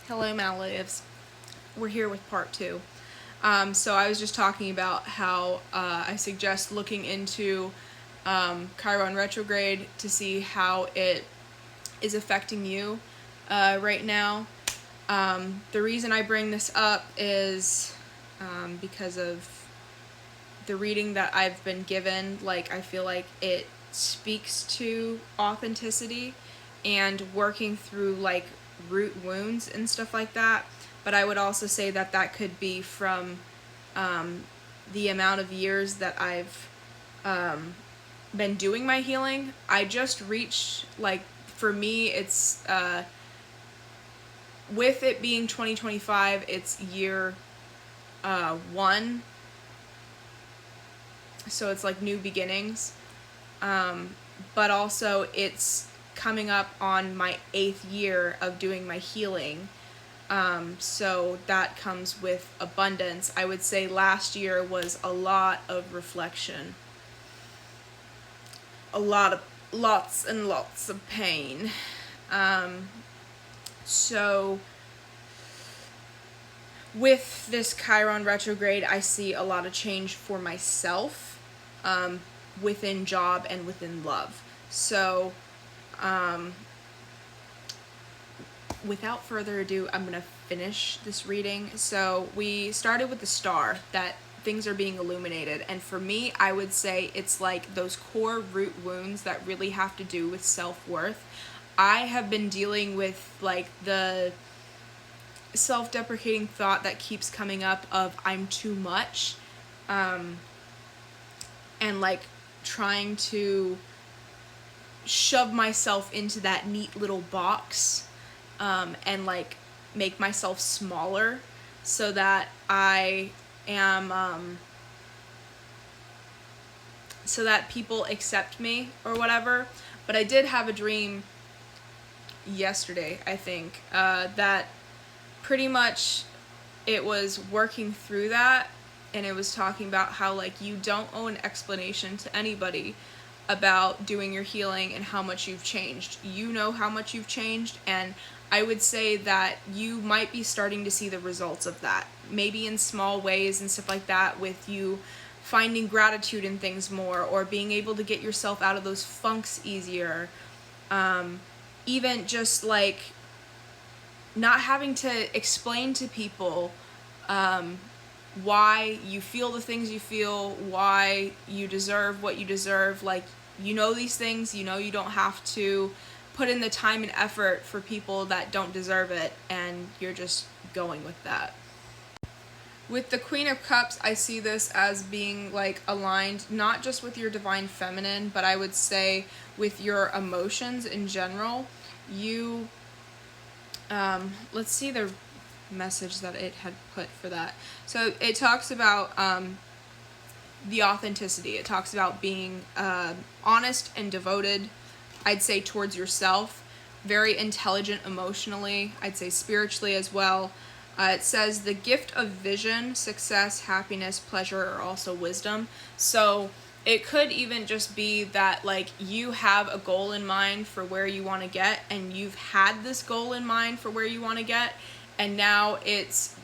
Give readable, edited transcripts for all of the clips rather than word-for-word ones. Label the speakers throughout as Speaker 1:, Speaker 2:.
Speaker 1: Hello, Malatives. We're here with part 2. So I was just talking about how I suggest looking into Chiron Retrograde to see how it is affecting you right now. The reason I bring this up is because of the reading that I've been given. Like, I feel like it speaks to authenticity and working through like root wounds and stuff like that. But I would also say that that could be from the amount of years that I've been doing my healing. I just reached, like, for me, it's with it being 2025, it's year 1. So it's like new beginnings. But also it's coming up on my 8th year of doing my healing. So that comes with abundance. I would say last year was a lot of reflection. Lots and lots of pain. So with this Chiron retrograde, I see a lot of change for myself, within job and within love. So, without further ado, I'm going to finish this reading. So we started with the star, that things are being illuminated. And for me, I would say it's like those core root wounds that really have to do with self-worth. I have been dealing with like the self-deprecating thought that keeps coming up of I'm too much, and like trying to shove myself into that neat little box, and like make myself smaller so that I am so that people accept me or whatever. But I did have a dream yesterday, I think, that pretty much it was working through that, and it was talking about how like you don't owe an explanation to anybody about doing your healing and how much you've changed. You know how much you've changed, and I would say that you might be starting to see the results of that, maybe in small ways and stuff like that, with you finding gratitude in things more, or being able to get yourself out of those funks easier, even just like not having to explain to people why you feel the things you feel, why you deserve what you deserve. Like, you know these things, you know you don't have to put in the time and effort for people that don't deserve it, and you're just going with that. With the Queen of Cups, I see this as being like aligned not just with your divine feminine, but I would say with your emotions in general. You let's see the message that it had put for that. So it talks about the authenticity. It talks about being honest and devoted, I'd say, towards yourself, very intelligent emotionally, I'd say spiritually as well. It says the gift of vision, success, happiness, pleasure, or also wisdom. So it could even just be that like you have a goal in mind for where you want to get, and you've had this goal in mind for where you want to get, and now it's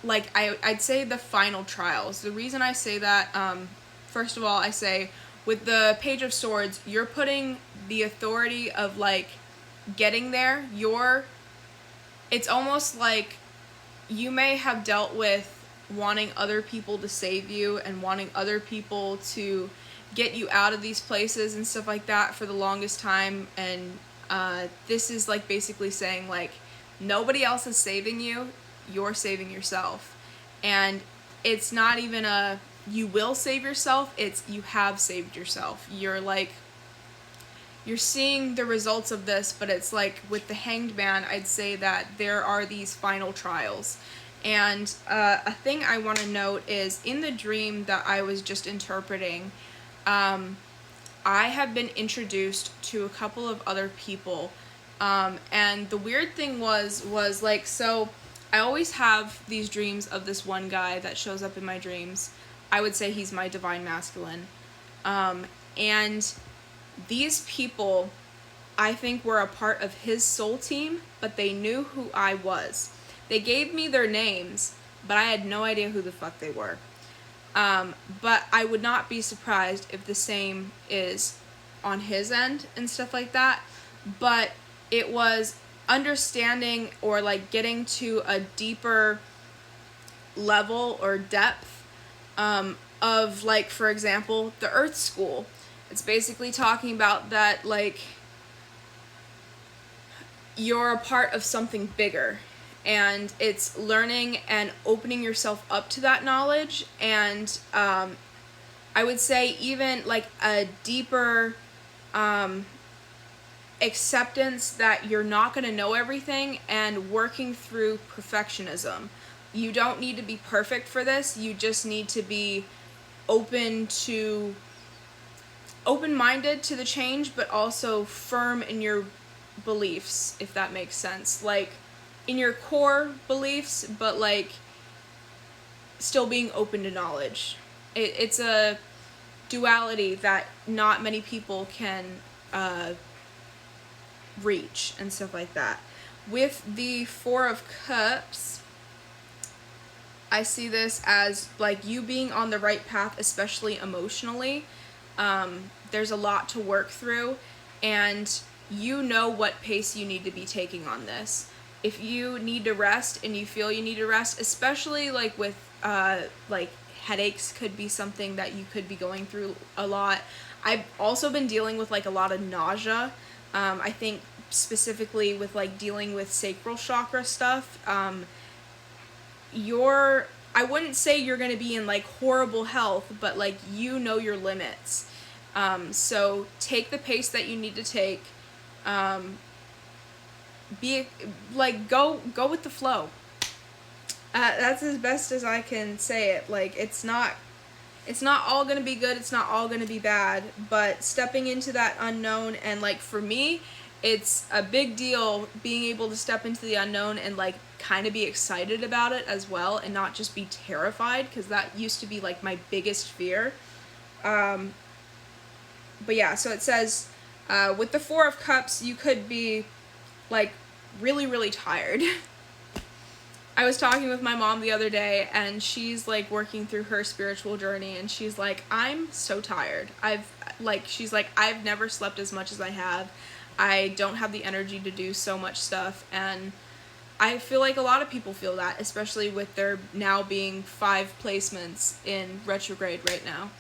Speaker 1: like I'd say the final trials. The reason I say that, first of all, I say with the Page of Swords, you're putting the authority of like getting there. It's almost like you may have dealt with wanting other people to save you and wanting other people to get you out of these places and stuff like that for the longest time. And this is like basically saying like nobody else is saving you, you're saving yourself. And it's not even a you will save yourself, it's you have saved yourself. You're seeing the results of this, but it's like with the Hanged Man, I'd say that there are these final trials. And a thing I want to note is in the dream that I was just interpreting, I have been introduced to a couple of other people. And the weird thing was like, so I always have these dreams of this one guy that shows up in my dreams. I would say he's my divine masculine. And these people, I think were a part of his soul team, but they knew who I was. They gave me their names, but I had no idea who the fuck they were. But I would not be surprised if the same is on his end and stuff like that. But it was understanding or like getting to a deeper level or depth of, like, for example, the Earth School. It's basically talking about that, like, you're a part of something bigger, and it's learning and opening yourself up to that knowledge, and I would say even like a deeper acceptance that you're not going to know everything, and working through perfectionism. You don't need to be perfect for this. You just need to be open-minded to the change, but also firm in your beliefs, if that makes sense. Like, in your core beliefs, but like still being open to knowledge. It's a duality that not many people can reach and stuff like that. With the Four of Cups, I see this as like you being on the right path, especially emotionally. There's a lot to work through, and you know what pace you need to be taking on this. If you need to rest and you feel you need to rest, especially like with like headaches could be something that you could be going through a lot. I've also been dealing with like a lot of nausea. I think specifically with like dealing with sacral chakra stuff. I wouldn't say you're going to be in like horrible health, but like you know your limits. So take the pace that you need to take. Be like go with the flow. That's as best as I can say it. Like it's not all gonna be good, it's not all gonna be bad, but stepping into that unknown, and like for me, it's a big deal being able to step into the unknown and like kind of be excited about it as well, and not just be terrified, because that used to be like my biggest fear. But yeah, so it says with the Four of Cups, you could be like really, really tired. I was talking with my mom the other day, and she's like working through her spiritual journey, and she's like, I'm so tired. She's like, I've never slept as much as I have. I don't have the energy to do so much stuff, and I feel like a lot of people feel that, especially with there now being 5 placements in retrograde right now.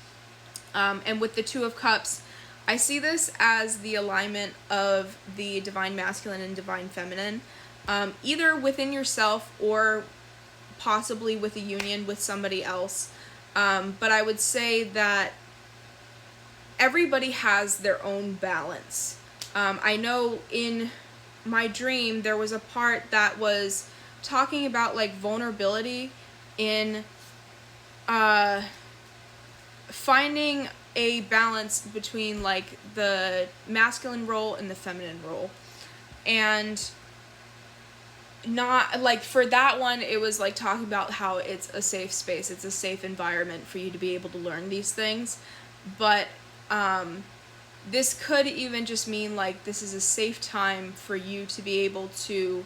Speaker 1: And with the Two of Cups, I see this as the alignment of the divine masculine and divine feminine, either within yourself or possibly with a union with somebody else. But I would say that everybody has their own balance. I know in my dream there was a part that was talking about like vulnerability in finding a balance between like the masculine role and the feminine role. And not like for that one, it was like talking about how it's a safe space, it's a safe environment for you to be able to learn these things. But this could even just mean like this is a safe time for you to be able to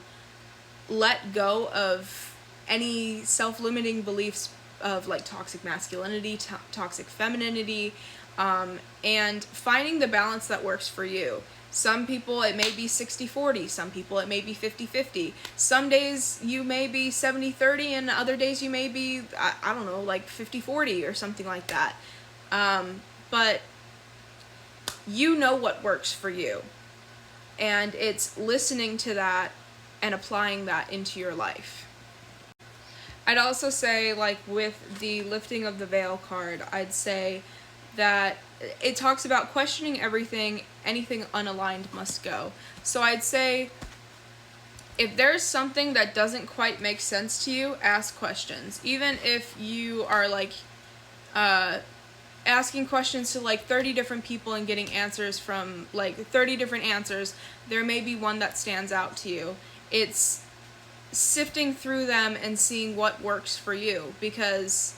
Speaker 1: let go of any self-limiting beliefs of like toxic masculinity, toxic femininity, and finding the balance that works for you. Some people it may be 60-40, some people it may be 50-50. Some days you may be 70-30, and other days you may be, I don't know, like 50-40 or something like that. But you know what works for you, and it's listening to that and applying that into your life. I'd also say, like with the lifting of the veil card, I'd say that it talks about questioning everything, anything unaligned must go. So I'd say if there's something that doesn't quite make sense to you, ask questions. Even if you are like asking questions to like 30 different people and getting answers from like 30 different answers, there may be one that stands out to you. It's sifting through them and seeing what works for you, because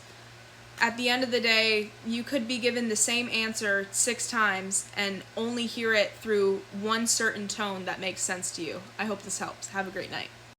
Speaker 1: at the end of the day, you could be given the same answer 6 times and only hear it through one certain tone that makes sense to you. I hope this helps. Have a great night.